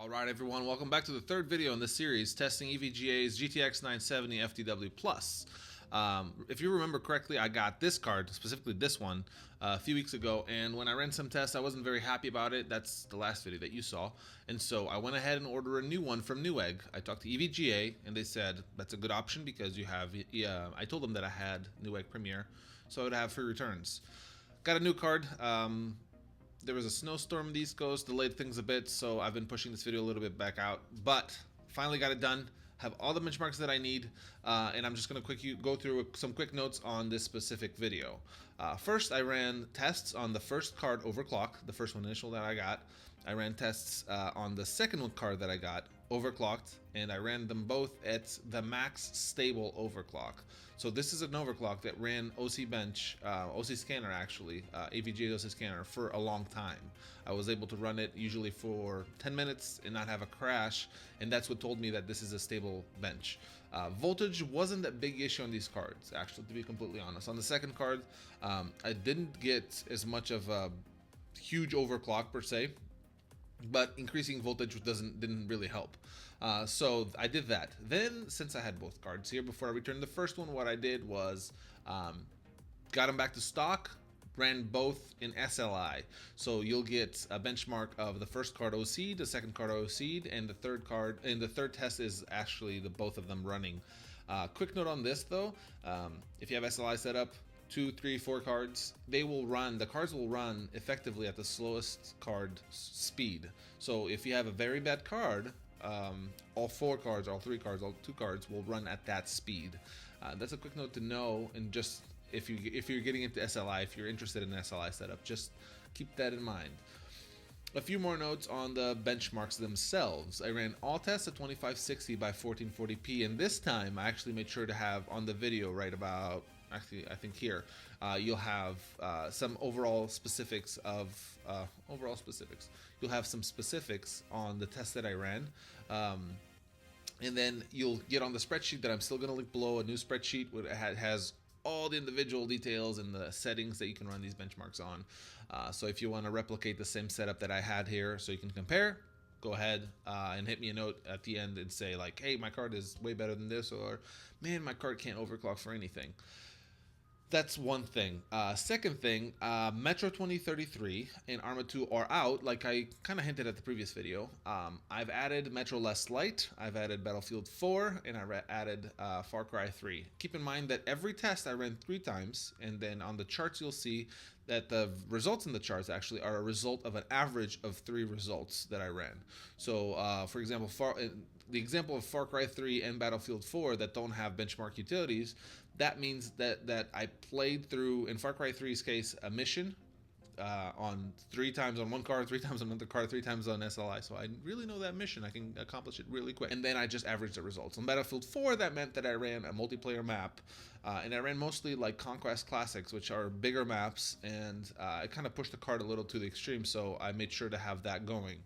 Alright everyone, welcome back to the third video in this series testing EVGA's GTX 970 FTW+. If you remember correctly, I got this card, specifically this one, a few weeks ago, and when I ran some tests I wasn't very happy about it. That's the last video that you saw, and so I went ahead and ordered a new one from Newegg. I talked to EVGA and they said that's a good option because you have, I told them that I had Newegg Premier, so I would have free returns. Got a new card. There was a snowstorm in the East Coast, delayed things a bit, so I've been pushing this video a little bit back out, but finally got it done. Have all the benchmarks that I need, and I'm just going to go through some quick notes on this specific video. First, I ran tests on the first card overclock, the first one initial that I got. I ran tests on the second one card that I got, overclocked, and I ran them both at the max stable overclock. So this is an overclock that ran OC Bench, OC Scanner actually, EVGA OC Scanner for a long time. I was able to run it usually for 10 minutes and not have a crash, and that's what told me that this is a stable bench. Voltage wasn't that big issue on these cards, actually, to be completely honest. On the second card, I didn't get as much of a huge overclock per se, but increasing voltage didn't really help. So I did that. Then, since I had both cards here, before I returned the first one, what I did was got them back to stock, ran both in SLI. So you'll get a benchmark of the first card OC'd, the second card OC'd, and the third card, and the third test is actually both of them running. Quick note on this though, if you have SLI set up, 2, 3, 4 cards, the cards will run effectively at the slowest card speed. So if you have a very bad card, all 4 cards, all 3 cards, all 2 cards will run at that speed. That's a quick note to know, and just if you're getting into SLI, if you're interested in SLI setup, just keep that in mind. A few more notes on the benchmarks themselves. I ran all tests at 2560 by 1440p, and this time I actually made sure to have on the video right about, actually I think here, you'll have some overall specifics of You'll have some specifics on the test that I ran, and then you'll get on the spreadsheet that I'm still going to link below, a new spreadsheet that has all the individual details and the settings that you can run these benchmarks on. So if you want to replicate the same setup that I had here so you can compare, go ahead and hit me a note at the end and say like, hey, my card is way better than this, or man, my card can't overclock for anything. That's one thing. Second thing, Metro 2033 and Arma 2 are out, like I kind of hinted at the previous video. I've added Metro Less Light, I've added Battlefield 4, and I added Far Cry 3. Keep in mind that every test I ran 3 times, and then on the charts you'll see that the results in the charts actually are a result of an average of 3 results that I ran. So, for example, the example of Far Cry 3 and Battlefield 4 that don't have benchmark utilities, that means that I played through, in Far Cry 3's case, a mission on 3 times on one card, 3 times on another card, 3 times on SLI. So I really know that mission. I can accomplish it really quick. And then I just averaged the results. On Battlefield 4, that meant that I ran a multiplayer map, and I ran mostly like Conquest Classics, which are bigger maps, and I kind of pushed the card a little to the extreme, so I made sure to have that going.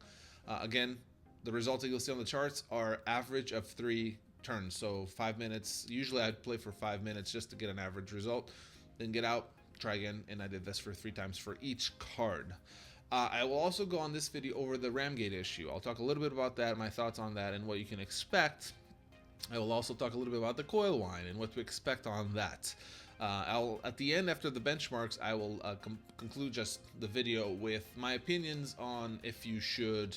Again, the results that you'll see on the charts are average of 3 turns, so 5 minutes. Usually I'd play for 5 minutes just to get an average result, then get out, try again, and I did this for 3 times for each card. I will also go on this video over the RAMGATE issue. I'll talk a little bit about that, my thoughts on that, and what you can expect. I will also talk a little bit about the coil whine and what to expect on that. At the end, after the benchmarks, I will conclude just the video with my opinions on if you should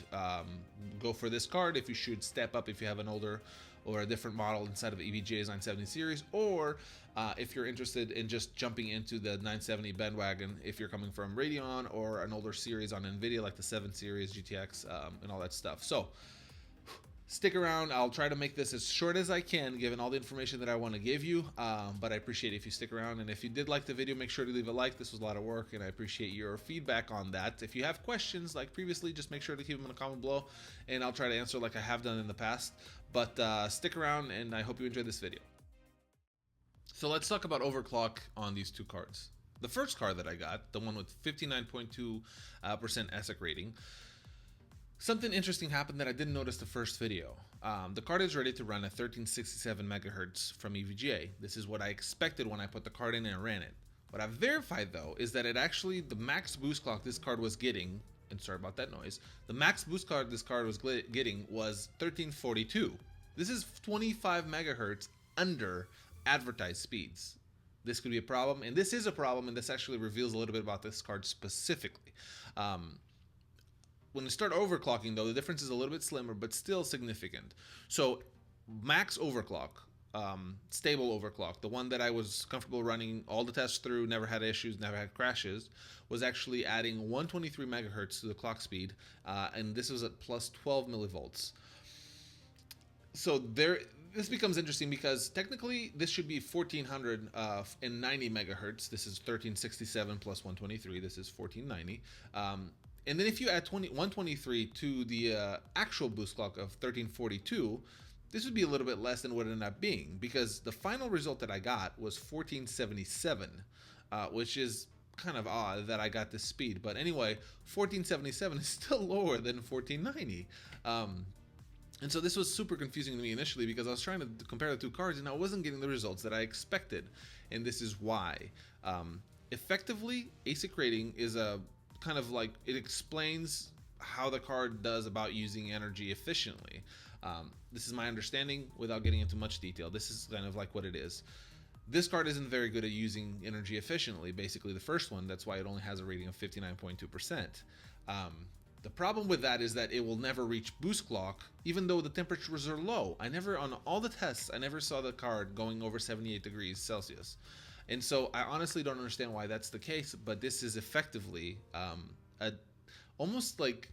go for this card, if you should step up if you have an older or a different model inside of EVGA's 970 series, or if you're interested in just jumping into the 970 bandwagon if you're coming from Radeon or an older series on NVIDIA like the 7 series, GTX, and all that stuff. So stick around. I'll try to make this as short as I can given all the information that I want to give you, but I appreciate it if you stick around. And if you did like the video, make sure to leave a like. This was a lot of work, and I appreciate your feedback on that. If you have questions like previously, just make sure to keep them in the comment below, and I'll try to answer like I have done in the past. But stick around, and I hope you enjoyed this video. So let's talk about overclock on these 2 cards. The first card that I got, the one with 59.2% ASIC rating, something interesting happened that I didn't notice the first video. The card is ready to run at 1367 megahertz from EVGA. This is what I expected when I put the card in and ran it. What I've verified though is that the max boost clock this card was getting and sorry about that noise, the max boost card this card was getting was 1342. This is 25 megahertz under advertised speeds. This could be a problem, and this is a problem, and this actually reveals a little bit about this card specifically. When you start overclocking, though, the difference is a little bit slimmer, but still significant. So max overclock, stable overclock, the one that I was comfortable running all the tests through, never had issues, never had crashes, was actually adding 123 megahertz to the clock speed, and this was at plus 12 millivolts. So this becomes interesting because technically this should be 1490 megahertz. This is 1367 plus 123. This is 1490. And then if you add 123 to the actual boost clock of 1342, this would be a little bit less than what it ended up being, because the final result that I got was 1477, which is kind of odd that I got this speed. But anyway, 1477 is still lower than 1490. And so this was super confusing to me initially because I was trying to compare the two cards and I wasn't getting the results that I expected. And this is why. Effectively, ASIC rating is a kind of like, it explains how the card does about using energy efficiently. This is my understanding without getting into much detail. This is kind of like what it is. This card isn't very good at using energy efficiently, basically the first one. That's why it only has a rating of 59.2%. The problem with that is that it will never reach boost clock, even though the temperatures are low. On all the tests, I never saw the card going over 78 degrees Celsius. And so I honestly don't understand why that's the case, but this is effectively almost like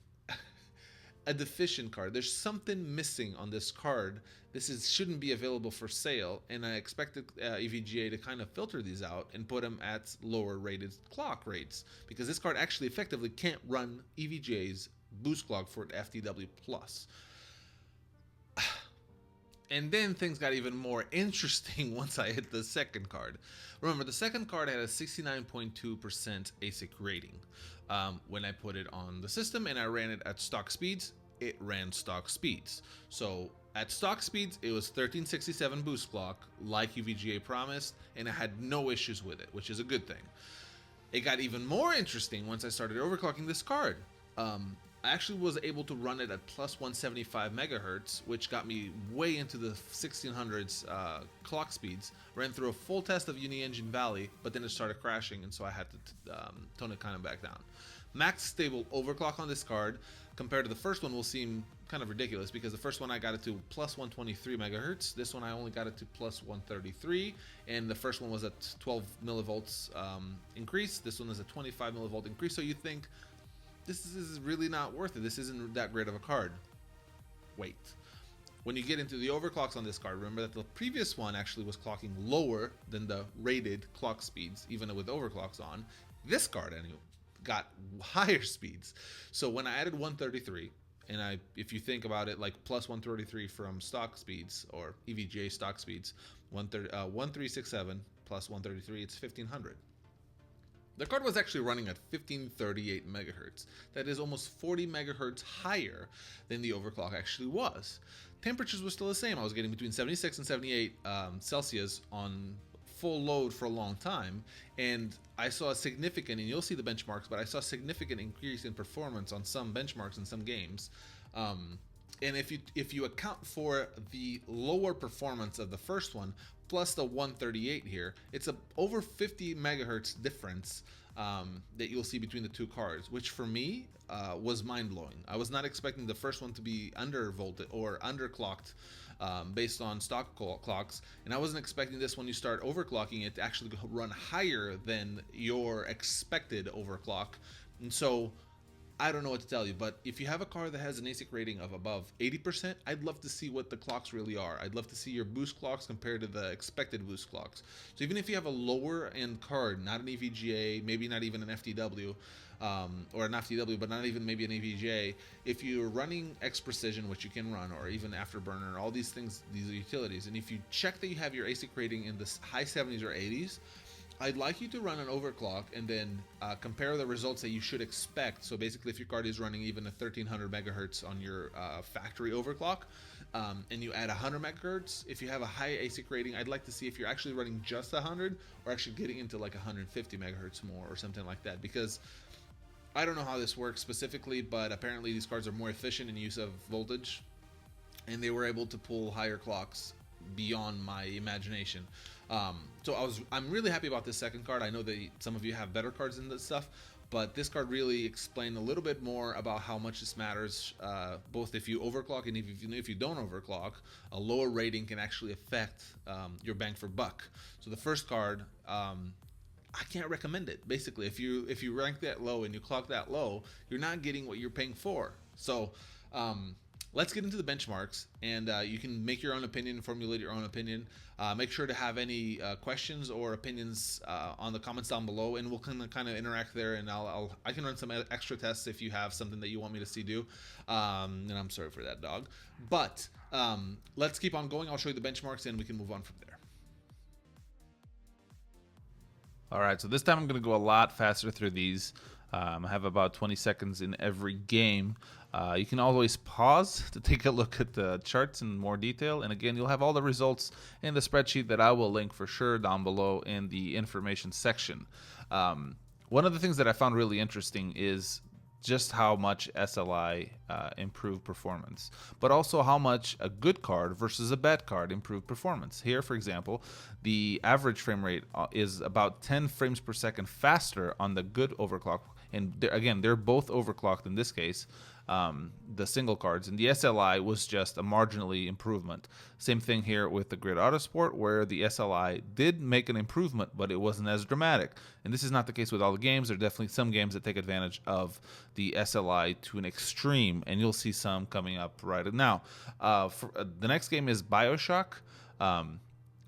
a deficient card. There's something missing on this card. Shouldn't be available for sale, and I expected EVGA to kind of filter these out and put them at lower rated clock rates, because this card actually effectively can't run EVGA's boost clock for FTW Plus. And then things got even more interesting once I hit the second card. Remember, the second card had a 69.2% ASIC rating. When I put it on the system and I ran it at stock speeds, it ran stock speeds. So at stock speeds, it was 1367 boost clock, like EVGA promised, and I had no issues with it, which is a good thing. It got even more interesting once I started overclocking this card. I actually was able to run it at plus 175 megahertz, which got me way into the 1600s clock speeds. Ran through a full test of UniEngine Valley, but then it started crashing, and so I had to tone it kind of back down. Max stable overclock on this card compared to the first one will seem kind of ridiculous, because the first one I got it to plus 123 megahertz. This one I only got it to plus 133, and the first one was at 12 millivolts increase. This one is a 25 millivolt increase. So you think, this is really not worth it. This isn't that great of a card. Wait. When you get into the overclocks on this card, remember that the previous one actually was clocking lower than the rated clock speeds, even with overclocks on. This card anyway got higher speeds. So when I added 133, and if you think about it, like plus 133 from stock speeds, or EVGA stock speeds, 1367 plus 133, it's 1500. The card was actually running at 1538 megahertz. That is almost 40 megahertz higher than the overclock actually was. Temperatures were still the same. I was getting between 76 and 78 Celsius on full load for a long time, and I saw a significant, and you'll see the benchmarks, but I saw a significant increase in performance on some benchmarks in some games. And if you account for the lower performance of the first one plus the 138 here, it's a over 50 megahertz difference that you'll see between the two cards, which for me was mind-blowing. I was not expecting the first one to be undervolted or underclocked based on stock clocks, and I wasn't expecting this, when you start overclocking it, to actually run higher than your expected overclock. And so I don't know what to tell you, but if you have a car that has an ASIC rating of above 80%, I'd love to see what the clocks really are. I'd love to see your boost clocks compared to the expected boost clocks. So even if you have a lower end card, not an EVGA, maybe not even an FTW, or an FTW, but not even maybe an EVGA, if you're running X Precision, which you can run, or even Afterburner, all these things, these are utilities, and if you check that you have your ASIC rating in the high 70s or 80s, I'd like you to run an overclock and then compare the results that you should expect. So basically, if your card is running even a 1300 megahertz on your factory overclock, and you add 100 megahertz, if you have a high ASIC rating, I'd like to see if you're actually running just 100 or actually getting into like 150 megahertz more or something like that. Because I don't know how this works specifically, but apparently these cards are more efficient in use of voltage, and they were able to pull higher clocks beyond my imagination. So I'm really happy about this second card. I know that some of you have better cards than this stuff, but this card really explained a little bit more about how much this matters, both if you overclock and if you don't overclock. A lower rating can actually affect your bang for buck. So the first card, I can't recommend it. Basically, if you rank that low and you clock that low, you're not getting what you're paying for. So let's get into the benchmarks, and you can make your own opinion, formulate your own opinion. Make sure to have any questions or opinions on the comments down below, and we'll kind of interact there. And I can run some extra tests if you have something that you want me to see do. And I'm sorry for that dog, but let's keep on going. I'll show you the benchmarks, and we can move on from there. All right, so this time I'm going to go a lot faster through these. I have about 20 seconds in every game. You can always pause to take a look at the charts in more detail. And again, you'll have all the results in the spreadsheet that I will link for sure down below in the information section. One of the things that I found really interesting is just how much SLI improved performance, but also how much a good card versus a bad card improved performance. Here, for example, the average frame rate is about 10 frames per second faster on the good overclock. And again, they're both overclocked in this case, the single cards, and the SLI was just a marginally improvement. Same thing here with the Grid Autosport, where the SLI did make an improvement, but it wasn't as dramatic. And this is not the case with all the games. There are definitely some games that take advantage of the SLI to an extreme, and you'll see some coming up right now. The next game is BioShock.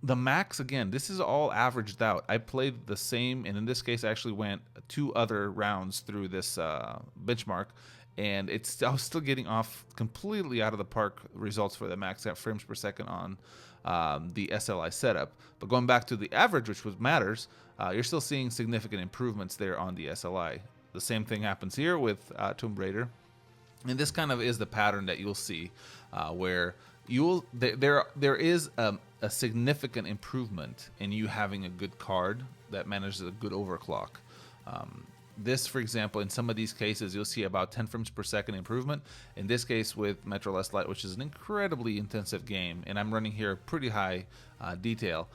The max, again, this is all averaged out. I played the same, and in this case, I actually went 2 other rounds through this benchmark, and I was still getting off completely out of the park results for the max frames per second on the SLI setup. But going back to the average, which matters, you're still seeing significant improvements there on the SLI. The same thing happens here with Tomb Raider, and this kind of is the pattern that you'll see where there is a significant improvement in you having a good card that manages a good overclock. This, for example, in some of these cases, you'll see about 10 frames per second improvement. In this case with Metro Last Light, which is an incredibly intensive game, and I'm running here pretty high detail.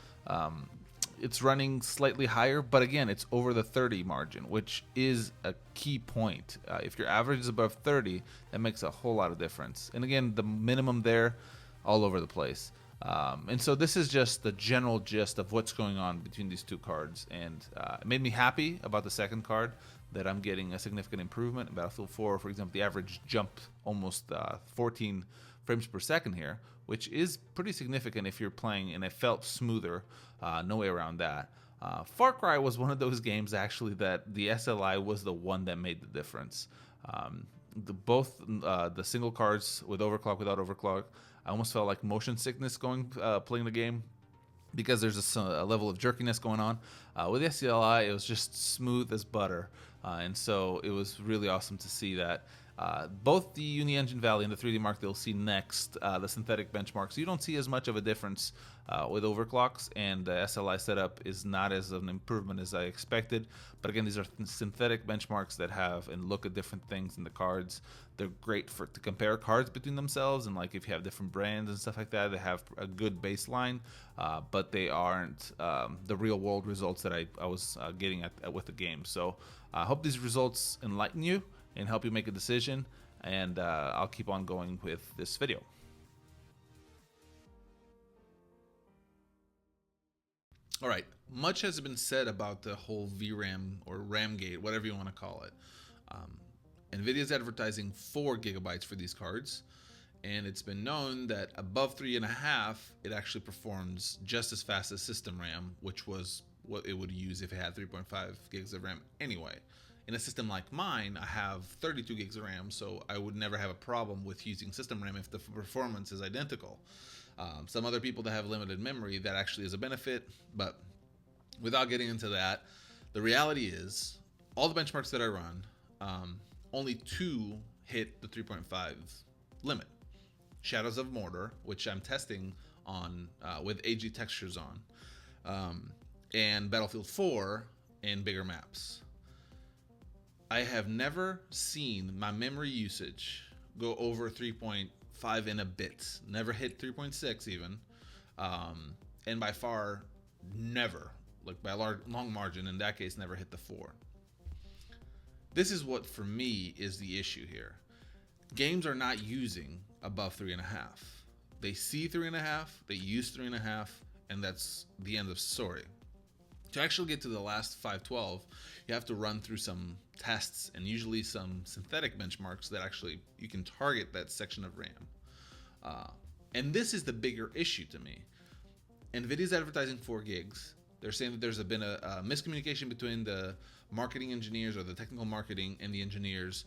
It's running slightly higher, but again, it's over the 30 margin, which is a key point. If your average is above 30, that makes a whole lot of difference. And again, the minimum there, all over the place. And so this is just the general gist of what's going on between these two cards. And it made me happy about the second card, that I'm getting a significant improvement. In Battlefield 4, for example, the average jumped almost 14 frames per second here, which is pretty significant if you're playing, and it felt smoother. No way around that. Far Cry was one of those games, actually, that the SLI was the one that made the difference. Both the single cards with overclock, without overclock, I almost felt like motion sickness playing the game, because there's a level of jerkiness going on. With the SLI, it was just smooth as butter, and so it was really awesome to see that. Both the Uni-Engine Valley and the 3D Mark that you'll see next, the synthetic benchmarks, you don't see as much of a difference with overclocks, and the SLI setup is not as an improvement as I expected. But again, these are synthetic benchmarks that have and look at different things in the cards. They're great to compare cards between themselves, and like if you have different brands and stuff like that, they have a good baseline, but they aren't the real world results that I was getting with the game. So I hope these results enlighten you and help you make a decision, and I'll keep on going with this video. All right, much has been said about the whole VRAM or RAMGATE, whatever you want to call it. NVIDIA is advertising 4 gigabytes for these cards, and it's been known that above 3.5, it actually performs just as fast as system RAM, which was what it would use if it had 3.5 gigs of RAM anyway. In a system like mine, I have 32 gigs of RAM, so I would never have a problem with using system RAM if the performance is identical. Some other people that have limited memory, that actually is a benefit, but without getting into that, the reality is all the benchmarks that I run, only 2 hit the 3.5 limit. Shadows of Mordor, which I'm testing on with AG textures on, and Battlefield 4 in bigger maps. I have never seen my memory usage go over 3.5 in a bit. Never hit 3.6 even. And by far, never, like by a long margin, in that case, never hit the 4. This is what, for me, is the issue here. Games are not using above 3.5. They see 3.5, they use 3.5, and that's the end of the story. To actually get to the last 512, you have to run through some tests and usually some synthetic benchmarks that actually you can target that section of RAM. And this is the bigger issue to me. NVIDIA's advertising 4 gigs. They're saying that there's been a miscommunication between the marketing engineers or the technical marketing and the engineers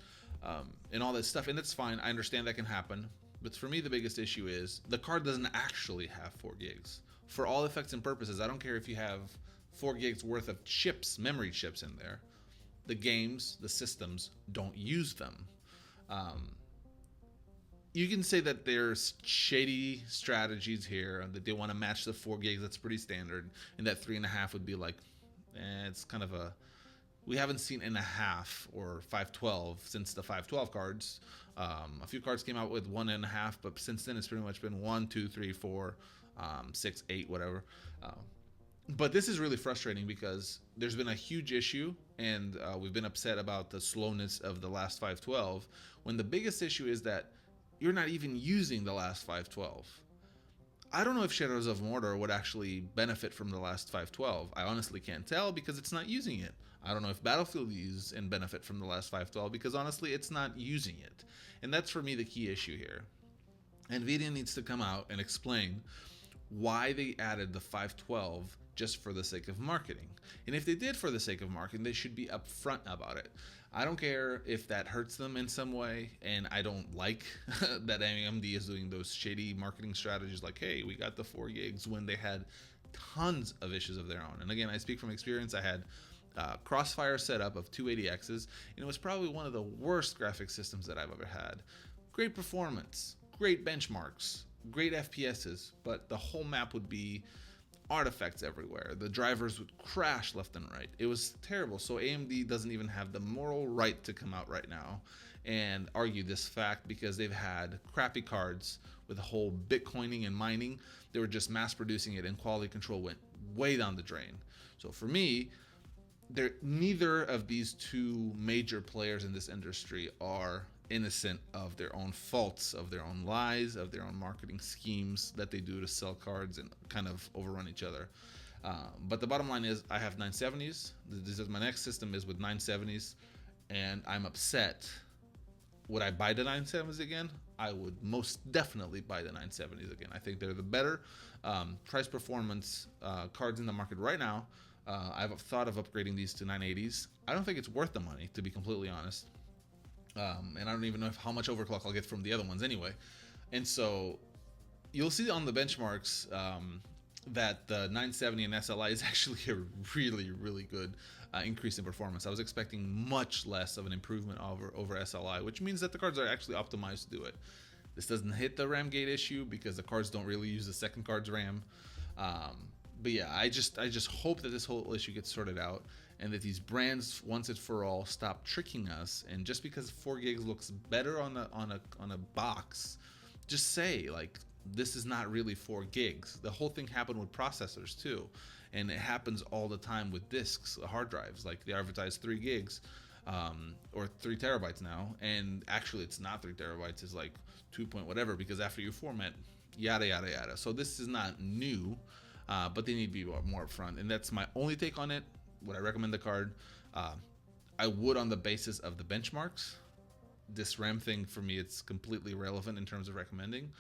and all that stuff. And that's fine. I understand that can happen. But for me, the biggest issue is the card doesn't actually have 4 gigs. For all effects and purposes, I don't care if you have 4 gigs worth of chips, memory chips in there. The games, the systems don't use them. You can say that there's shady strategies here, that they want to match the 4 gigs. That's pretty standard. And that 3.5 would be like, it's kind of a, we haven't seen in a half or 512 since the 512 cards. A few cards came out with 1.5, but since then it's pretty much been 1, 2, 3, 4, 6, 8, whatever. But this is really frustrating because there's been a huge issue, and we've been upset about the slowness of the last 512, when the biggest issue is that you're not even using the last 512. I don't know if Shadows of Mordor would actually benefit from the last 512. I honestly can't tell because it's not using it. I don't know if Battlefield use and benefit from the last 512 because honestly it's not using it. And that's for me the key issue here. NVIDIA needs to come out and explain why they added the 512 just for the sake of marketing. And if they did for the sake of marketing, they should be upfront about it. I don't care if that hurts them in some way, and I don't like that AMD is doing those shady marketing strategies like, hey, we got the 4 gigs when they had tons of issues of their own. And again, I speak from experience. I had Crossfire setup of 280Xs, and it was probably one of the worst graphics systems that I've ever had. Great performance, great benchmarks, great FPSs, but the whole map would be artifacts everywhere. The drivers would crash left and right. It was terrible. So AMD doesn't even have the moral right to come out right now and argue this fact because they've had crappy cards with the whole Bitcoining and mining. They were just mass producing it, and quality control went way down the drain. So for me, neither of these two major players in this industry are innocent of their own faults, of their own lies, of their own marketing schemes that they do to sell cards and kind of overrun each other. But the bottom line is I have 970s. This is my next system is with 970s, and I'm upset. Would I buy the 970s again? I would most definitely buy the 970s again. I think they're the better price performance cards in the market right now. I've thought of upgrading these to 980s. I don't think it's worth the money, to be completely honest. And I don't even know how much overclock I'll get from the other ones anyway. And so you'll see on the benchmarks that the 970 and SLI is actually a really, really good increase in performance. I was expecting much less of an improvement over SLI, which means that the cards are actually optimized to do it. This doesn't hit the RAMGATE issue because the cards don't really use the second card's RAM. But yeah, I just hope that this whole issue gets sorted out, and that these brands once and for all stop tricking us. And just because 4 gigs looks better on a box, just say like this is not really 4 gigs. The whole thing happened with processors too, and it happens all the time with disks, hard drives. Like they advertise 3 gigs or 3 terabytes now, and actually it's not 3 terabytes. It's like 2 point whatever, because after you format, yada yada yada. So this is not new. But they need to be more upfront, and that's my only take on it. Would I recommend the card? I would on the basis of the benchmarks. This RAM thing for me, it's completely irrelevant in terms of recommending,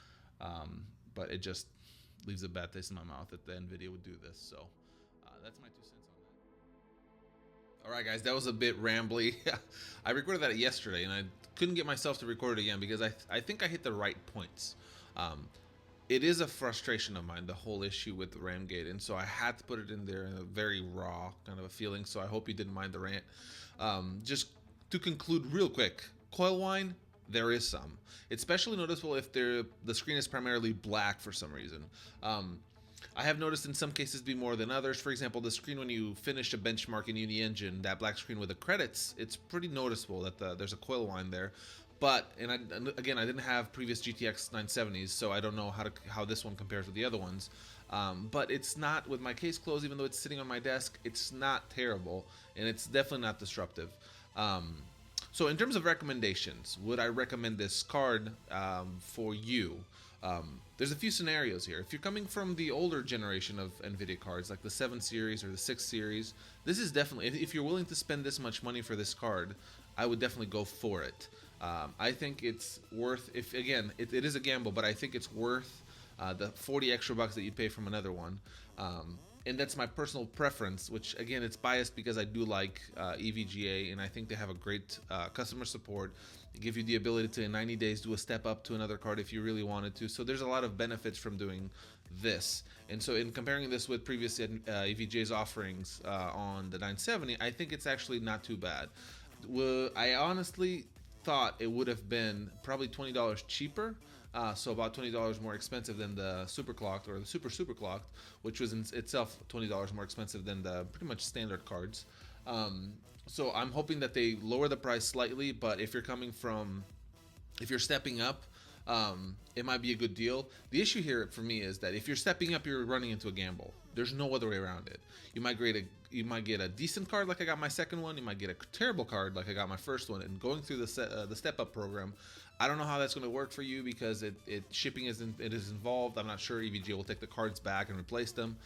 but it just leaves a bad taste in my mouth that the NVIDIA would do this. So that's my 2 cents on that. All right, guys, that was a bit rambly. I recorded that yesterday, and I couldn't get myself to record it again because I think I hit the right points. It is a frustration of mine, the whole issue with the RAMGATE, and so I had to put it in there in a very raw kind of a feeling, so I hope you didn't mind the rant. Just to conclude real quick, coil whine, there is some. It's especially noticeable if the screen is primarily black for some reason. I have noticed in some cases be more than others. For example, the screen when you finish a benchmark in Uni Engine, that black screen with the credits, it's pretty noticeable that there's a coil whine there. But again, I didn't have previous GTX 970s, so I don't know how this one compares with the other ones. But it's not, with my case closed, even though it's sitting on my desk, it's not terrible, and it's definitely not disruptive. So in terms of recommendations, would I recommend this card for you? There's a few scenarios here. If you're coming from the older generation of NVIDIA cards, like the 7 series or the 6 series, this is definitely, if you're willing to spend this much money for this card, I would definitely go for it. I think it's worth, if again, it is a gamble, but I think it's worth the 40 extra bucks that you pay from another one. And that's my personal preference, which again, it's biased because I do like EVGA, and I think they have a great customer support. They give you the ability to, in 90 days, do a step up to another card if you really wanted to. So there's a lot of benefits from doing this. And so in comparing this with previous EVGA's offerings on the 970, I think it's actually not too bad. I honestly thought it would have been probably $20 cheaper, so about $20 more expensive than the superclocked or the superclocked, which was in itself $20 more expensive than the pretty much standard cards. So I'm hoping that they lower the price slightly, but if you're stepping up, it might be a good deal. The issue here for me is that if you're stepping up, you're running into a gamble. There's no other way around it. You might get a decent card like I got my second one. You might get a terrible card like I got my first one. And going through the step up program, I don't know how that's going to work for you because shipping is involved. I'm not sure EVGA will take the cards back and replace them.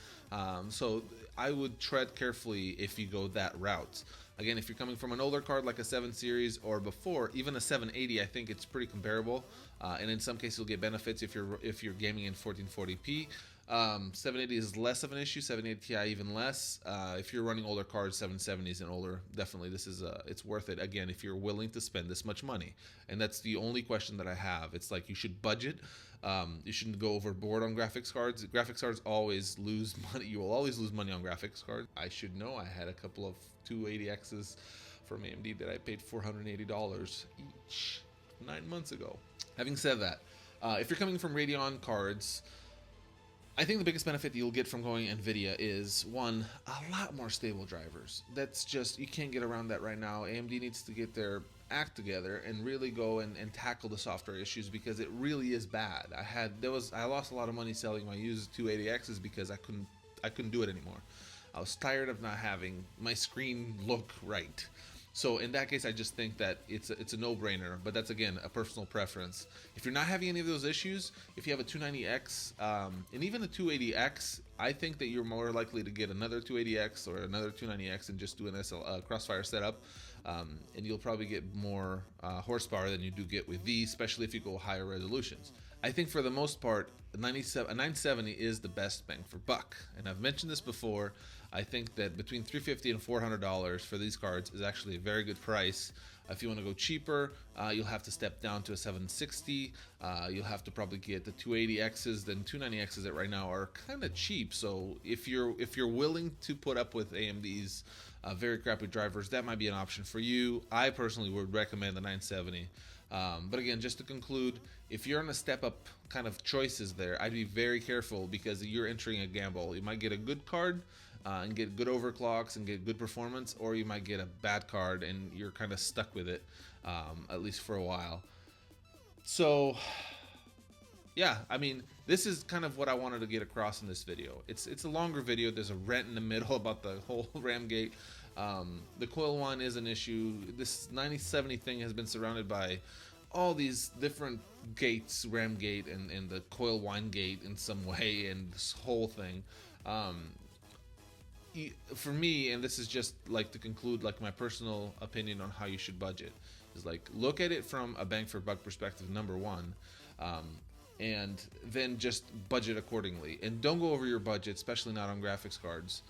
So I would tread carefully if you go that route. Again, if you're coming from an older card like a 7 series or before, even a 780, I think it's pretty comparable. And in some cases, you'll get benefits if you're gaming in 1440p. 780 is less of an issue. 780 Ti even less. If you're running older cards, 770s and older, definitely this is it's worth it. Again, if you're willing to spend this much money, and that's the only question that I have. It's like you should budget. You shouldn't go overboard on graphics cards. Graphics cards always lose money. You will always lose money on graphics cards. I should know. I had a couple of 280Xs from AMD that I paid $480 each 9 months ago. Having said that, if you're coming from Radeon cards, I think the biggest benefit you'll get from going NVIDIA is, one, a lot more stable drivers. That's just, you can't get around that right now. AMD needs to get their act together and really go and tackle the software issues, because it really is bad. I lost a lot of money selling my used 280Xs because I couldn't do it anymore. I was tired of not having my screen look right. So in that case, I just think that it's a no-brainer, but that's, again, a personal preference. If you're not having any of those issues, if you have a 290X and even a 280X, I think that you're more likely to get another 280X or another 290X and just do an Crossfire setup, and you'll probably get more horsepower than you do get with these, especially if you go higher resolutions. I think for the most part, a 970 is the best bang for buck, and I've mentioned this before. I think that between $350 and $400 for these cards is actually a very good price. If you want to go cheaper, you'll have to step down to a 760. You'll have to probably get the 280Xs. Then 290Xs that right now are kind of cheap. So if you're willing to put up with AMD's very crappy drivers, that might be an option for you. I personally would recommend the 970. But again, just to conclude, if you're on a step up kind of choices there, I'd be very careful because you're entering a gamble. You might get a good card and get good overclocks and get good performance, or you might get a bad card and you're kind of stuck with it, at least for a while. So yeah, I mean, this is kind of what I wanted to get across in this video. It's a longer video. There's a rant in the middle about the whole RAMGATE. The coil one is an issue. This 9070 thing has been surrounded by all these different gates, RAMGATE and the coil whine gate in some way, and this whole thing. For me, and this is just like to conclude, like my personal opinion on how you should budget, is like look at it from a bang for buck perspective, number one, and then just budget accordingly. And don't go over your budget, especially not on graphics cards,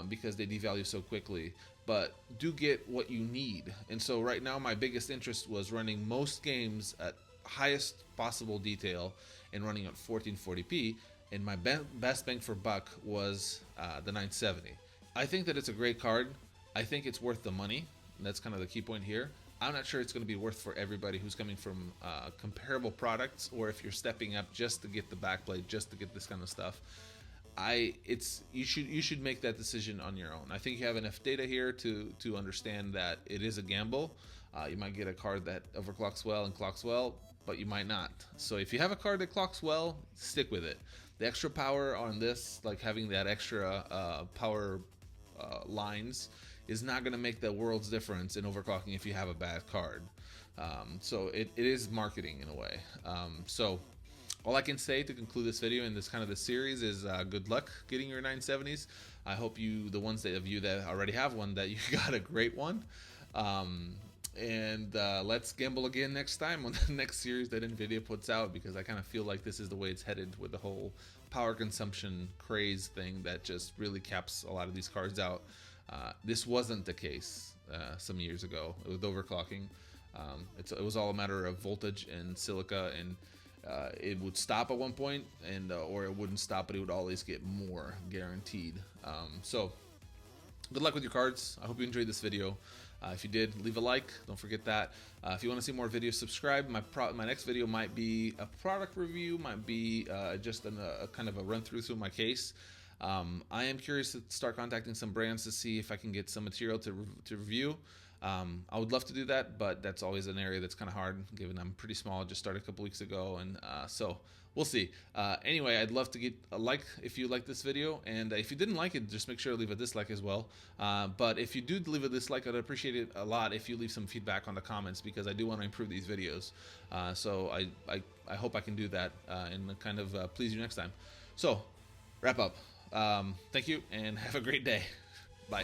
because they devalue so quickly. But do get what you need. And so right now, my biggest interest was running most games at highest possible detail and running at 1440p. And my best bang for buck was the 970. I think that it's a great card. I think it's worth the money. And that's kind of the key point here. I'm not sure it's going to be worth for everybody who's coming from comparable products, or if you're stepping up just to get the backplate, just to get this kind of stuff. you should make that decision on your own. I think you have enough data here to understand that it is a gamble. You might get a card that overclocks well and clocks well, but you might not. So if you have a card that clocks well, stick with it. The extra power on this, like having that extra power lines, is not going to make the world's difference in overclocking if you have a bad card. So it is marketing in a way. So all I can say to conclude this video and this series is good luck getting your 970s. I hope the ones of you that already have one, that you got a great one. And let's gamble again next time on the next series that NVIDIA puts out, because I kind of feel like this is the way it's headed with the whole power consumption craze thing that just really caps a lot of these cards out. This wasn't the case some years ago with overclocking. It was all a matter of voltage and silica, and it would stop at one point, and or it wouldn't stop, but it would always get more, guaranteed. So good luck with your cards. I hope you enjoyed this video. If you did, leave a like. Don't forget that. If you want to see more videos, subscribe. My next video might be a product review, might be just a kind of a run through my case. I am curious to start contacting some brands to see if I can get some material to review. I would love to do that, but that's always an area that's kind of hard, given I'm pretty small. I just started a couple weeks ago, and so we'll see. Anyway, I'd love to get a like if you like this video, and if you didn't like it, just make sure to leave a dislike as well. But if you do leave a dislike, I'd appreciate it a lot if you leave some feedback on the comments, because I do want to improve these videos. So I hope I can do that and kind of please you next time. So wrap up. Thank you, and have a great day. Bye.